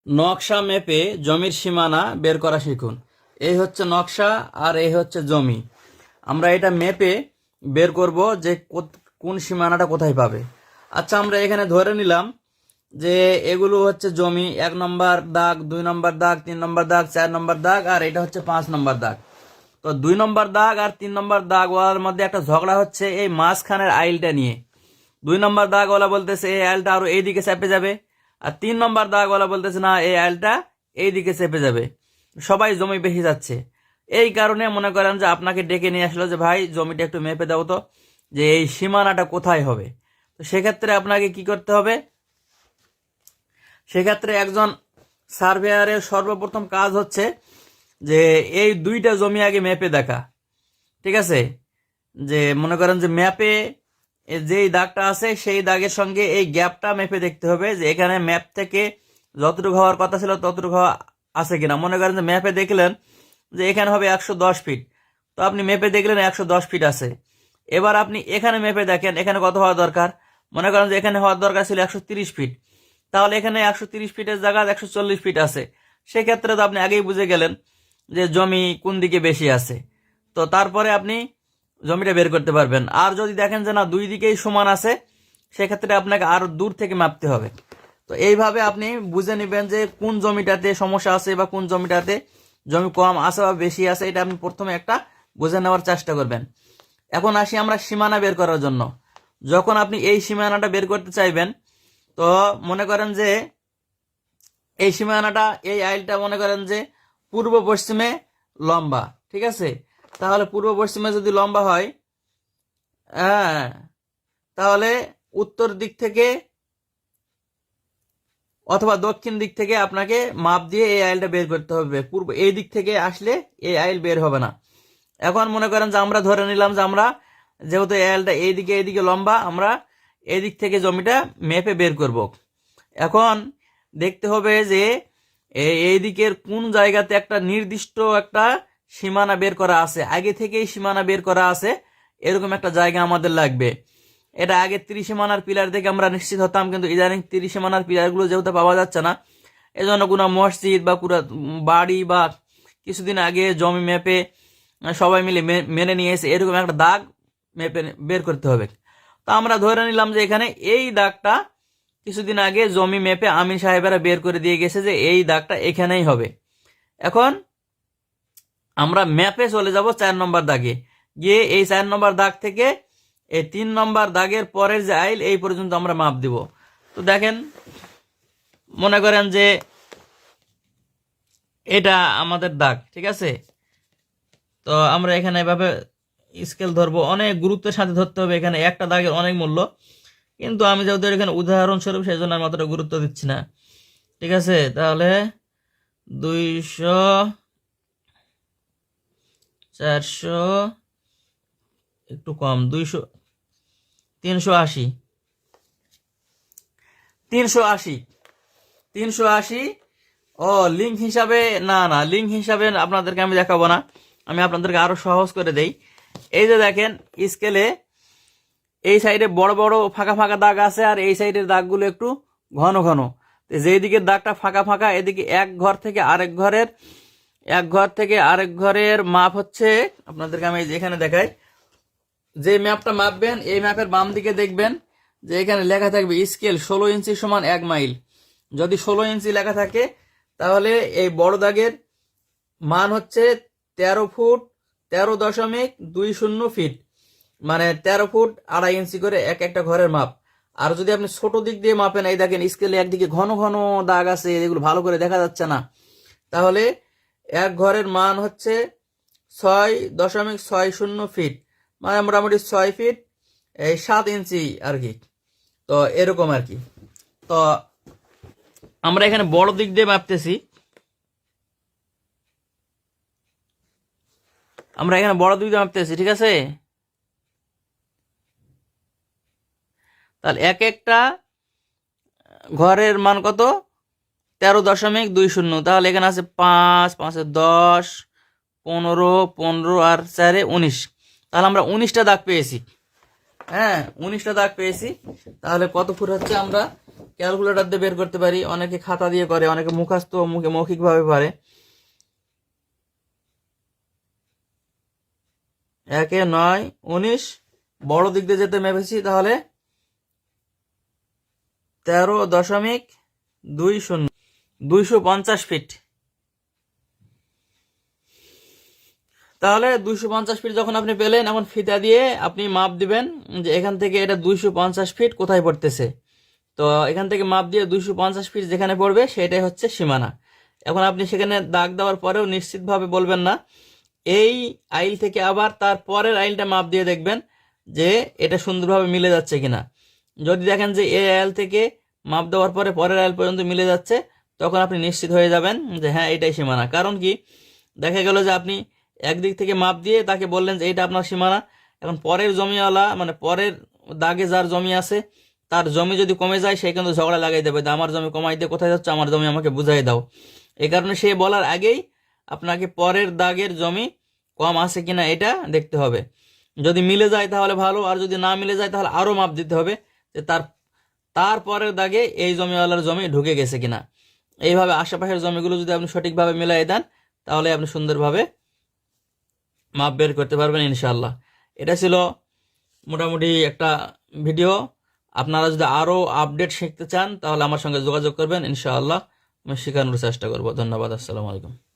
নকশা মেপে জমির সীমানা বের করা শিখুন। এই হচ্ছে নকশা আর এই হচ্ছে জমি। আমরা এটা মেপে বের করব যে কোন সীমানাটা কোথায় পাবে। আচ্ছা, আমরা এখানে ধরে নিলাম যে এগুলো হচ্ছে জমি, 1 নম্বর দাগ, 2 নম্বর দাগ, 3 নম্বর দাগ, 4 নম্বর দাগ, আর এটা হচ্ছে 5 নম্বর দাগ। তো 2 নম্বর দাগ আর 3 নম্বর দাগওয়ালার মধ্যে একটা ঝগড়া হচ্ছে এই মাঝখানের আইলটা নিয়ে। 2 নম্বর দাগওয়ালা বলতেছে এই আইলটা আরো এইদিকে চেপে যাবে, আর 3 নম্বর দাগওয়ালা বলতেছে না, এই আইলটা এইদিকে চেপে যাবে। সবাই জমি বেশি যাচ্ছে। এই কারণে মনে করেন যে আপনাকে ডেকে নিয়ে আসলো যে ভাই জমিটা একটু মেপে দাও তো, যে এই সীমানাটা কোথায় হবে। তো সেক্ষেত্রে আপনাকে কি করতে হবে? সেক্ষেত্রে একজন সার্ভেয়ারের সর্বপ্রথম কাজ হচ্ছে যে এই দুইটা জমি আগে মেপে দেখা। ঠিক আছে? যে মনে করেন যে ম্যাপে যেই দাগটা আছে সেই দাগের সঙ্গে এই গ্যাপটা মেপে দেখতে হবে যে এখানে ম্যাপ থেকে যতটুকু হওয়ার কথা ছিল ততটুকু হওয়া আছে কিনা। মনে করেন যে ম্যাপে দেখলেন যে এখানে হবে 110 ফিট, তো আপনি মেপে দেখলেন 110 ফিট আছে। এবার আপনি এখানে মেপে দেখেন এখানে কত হওয়া দরকার। মনে করেন যে এখানে হওয়ার দরকার ছিল 130 ফিট, তাহলে এখানে 130 ফিটের জায়গায় 140 ফিট আছে। সেক্ষেত্রে তো আপনি আগেই বুঝে গেলেন যে জমি কোন দিকে বেশি আছে। তো তারপরে আপনি জমিটা বের করতে পারবেন। আর যদি দেখেন যে না দুই দিকেই সমান আছে, সেক্ষেত্রে আপনাকে আরো দূর থেকে মাপতে হবে। তো এইভাবে আপনি বুঝে নেবেন যে কোন জমিটাতে সমস্যা আছে বা কোন জমিটাতে জমি কম আছে বা বেশি আছে। এটা আপনি প্রথমে একটা বুঝে নেওয়ার চেষ্টা করবেন। এখন আসি আমরা সীমানা বের করার জন্য। যখন আপনি এই সীমানাটা বের করতে চাইবেন, তো মনে করেন যে এই সীমানাটা, এই আইলটা মনে করেন যে পূর্ব পশ্চিমে লম্বা। ঠিক আছে? তাহলে পূর্ব পশ্চিমে যদি লম্বা হয়, হ্যাঁ, তাহলে উত্তর দিক থেকে অথবা দক্ষিণ দিক থেকে আপনাকে মাপ দিয়ে এই আইলটা বের করতে হবে। পূর্ব এই দিক থেকে আসলে এই আইল বের হবে না। এখন মনে করেন যে আমরা ধরে নিলাম যে আমরা যেহেতু এই আইলটা এইদিকে লম্বা, আমরা এই দিক থেকে জমিটা মেপে বের করব। এখন দেখতে হবে যে এই দিকের কোন জায়গাতে একটা নির্দিষ্ট একটা সীমানা বের করা আছে, আগে থেকেই সীমানা বের করা আছে, এরকম একটা জায়গা আমাদের লাগবে। এটা আগে 30 সীমানার পিলার থেকে আমরা নিশ্চিত হতাম, কিন্তু ইদানিং 30 সীমানার পিলারগুলো যেহেতু পাওয়া যাচ্ছে না, এজন্য কোনো মসজিদ বা পুরো বাড়ি বা কিছুদিন আগে জমি মেপে সবাই মিলে মেনে নিয়েছে এরকম একটা দাগ মেপে বের করতে হবে। তো আমরা ধরে নিলাম যে এখানে এই দাগটা কিছুদিন আগে জমি মেপে আমিন সাহেবেরা বের করে দিয়ে গেছে যে এই দাগটা এখানেই হবে। এখন আমরা ম্যাপে চলে যাব 4 নম্বর দাগে, গিয়ে এই 4 নম্বর দাগ থেকে এই 3 নম্বর দাগের পরের যে আইল এই পর্যন্ত আমরা মাপ দিব। তো দেখেন, মনে করেন যে এটা আমাদের দাগ। ঠিক আছে? তো আমরা এখানে এভাবে স্কেল ধরবো, অনেক গুরুত্বের সাথে ধরতে হবে। এখানে একটা দাগের অনেক মূল্য, কিন্তু আমি যেহেতু এখানে উদাহরণস্বরূপ সেই জন্য আমি অতটা গুরুত্ব দিচ্ছি না। ঠিক আছে? তাহলে 200, 400, একটু কম, 200, 380, 380, 380। ও লিঙ্ক হিসাবে না, লিঙ্ক হিসাবে আপনাদেরকে আমি দেখাবো না, আমি আপনাদেরকে আরো সহজ করে দেই। এই যে দেখেন স্কেলে এই সাইডে বড় বড় ফাঁকা ফাঁকা দাগ আছে, আর এই সাইডের দাগগুলো একটু ঘন ঘন। যেই দিকের দাগটা ফাঁকা ফাঁকা, এদিকে এক ঘর থেকে আরেক ঘরের মাপ হচ্ছে, আপনাদেরকে আমি যেখানে দেখাই, যে ম্যাপটা মাপবেন এই ম্যাপের বাম দিকে দেখবেন যে এখানে লেখা থাকবে স্কেল 16 ইঞ্চি সমান 1 মাইল। যদি 16 ইঞ্চি লেখা থাকে, তাহলে এই বড় দাগের মান হচ্ছে 13 ফুট 13.20 ফিট, মানে 13 ফুট 2.5 ইঞ্চি করে একটা ঘরের মাপ। আর যদি আপনি ছোট দিক দিয়ে মাপেন, এই দেখেন স্কেলে একদিকে ঘন ঘন দাগ আছে, এগুলো ভালো করে দেখা যাচ্ছে না, তাহলে এক ঘরের মান হচ্ছে 6.60 ফিট, মানে মোটামুটি 6 ফিট 7 ইঞ্চি আর কি। তো এরকম আর কি। তো আমরা এখানে বড় দিক দিয়ে মাপতেছি, ঠিক আছে? তাহলে এক একটা ঘরের মান কত? 13.20। তাহলে এখানে আছে 5, 5 10, 15, 15 আর 4 19। তাহলে আমরা 19টা দাগ পেয়েছি। হ্যাঁ 19টা দাগ পেয়েছি। তাহলে কত ফুট হচ্ছে আমরা ক্যালকুলেটর দিয়ে বের করতে পারি, অনেকে খাতা দিয়ে করে, অনেকে মুখস্থ মৌখিক ভাবে পারে। 1 9 19 বড় দিক দিয়ে যেতে মেপেছি, তাহলে 13.20 250 ফিট। তাহলে 250 ফিট যখন আপনি পেলেন, এখন ফিতা দিয়ে আপনি মাপ দিবেন যে এখান থেকে এটা 250 ফিট কোথায় পড়তেছে। তো এখান থেকে মাপ দিয়ে 250 ফিট যেখানে পড়বে সেটাই হচ্ছে সীমানা। এখন আপনি সেখানে দাগ দেওয়ার পরেও নিশ্চিতভাবে বলবেন না, এই আইল থেকে আবার তার পরের আইলটা মাপ দিয়ে দেখবেন যে এটা সুন্দরভাবে মিলে যাচ্ছে কিনা। যদি দেখেন যে এই আইল থেকে মাপ দেওয়ার পরে পরের আইল পর্যন্ত মিলে যাচ্ছে, তখন আপনি নিশ্চিত হয়ে যাবেন যে হ্যাঁ এটাই সীমানা। কারণ কি, দেখা গেল যে আপনি একদিক থেকে মাপ দিয়ে তাকে বললেন যে এইটা আপনার সীমানা, এখন পরের জমিওয়ালা মানে পরের দাগে যার জমি আছে তার জমি যদি কমে যায়, সে কিন্তু ঝগড়া লাগাই দেবে, আমার জমি কমাই দিয়ে কোথায় যাচ্ছে, আমার জমি আমাকে বুঝাই দাও। এই কারণে সে বলার আগেই আপনাকে পরের দাগের জমি কম আছে কিনা এটা দেখতে হবে। যদি মিলে যায় তাহলে ভালো, আর যদি না মিলে যায় তাহলে আরও মাপ দিতে হবে যে তার পরের দাগে এই জমিওয়ালার জমি ঢুকে গেছে কিনা। এইভাবে আশেপাশের জমিগুলো যদি আপনি সঠিকভাবে মিলাই দেন, তাহলে আপনি সুন্দরভাবে মাপ বের করতে পারবেন ইনশাল্লাহ। এটা ছিল মোটামুটি একটা ভিডিও। আপনারা যদি আরও আপডেট শিখতে চান তাহলে আমার সঙ্গে যোগাযোগ করবেন, ইনশাআল্লাহ আমি শেখানোর চেষ্টা করব। ধন্যবাদ, আসসালামু আলাইকুম।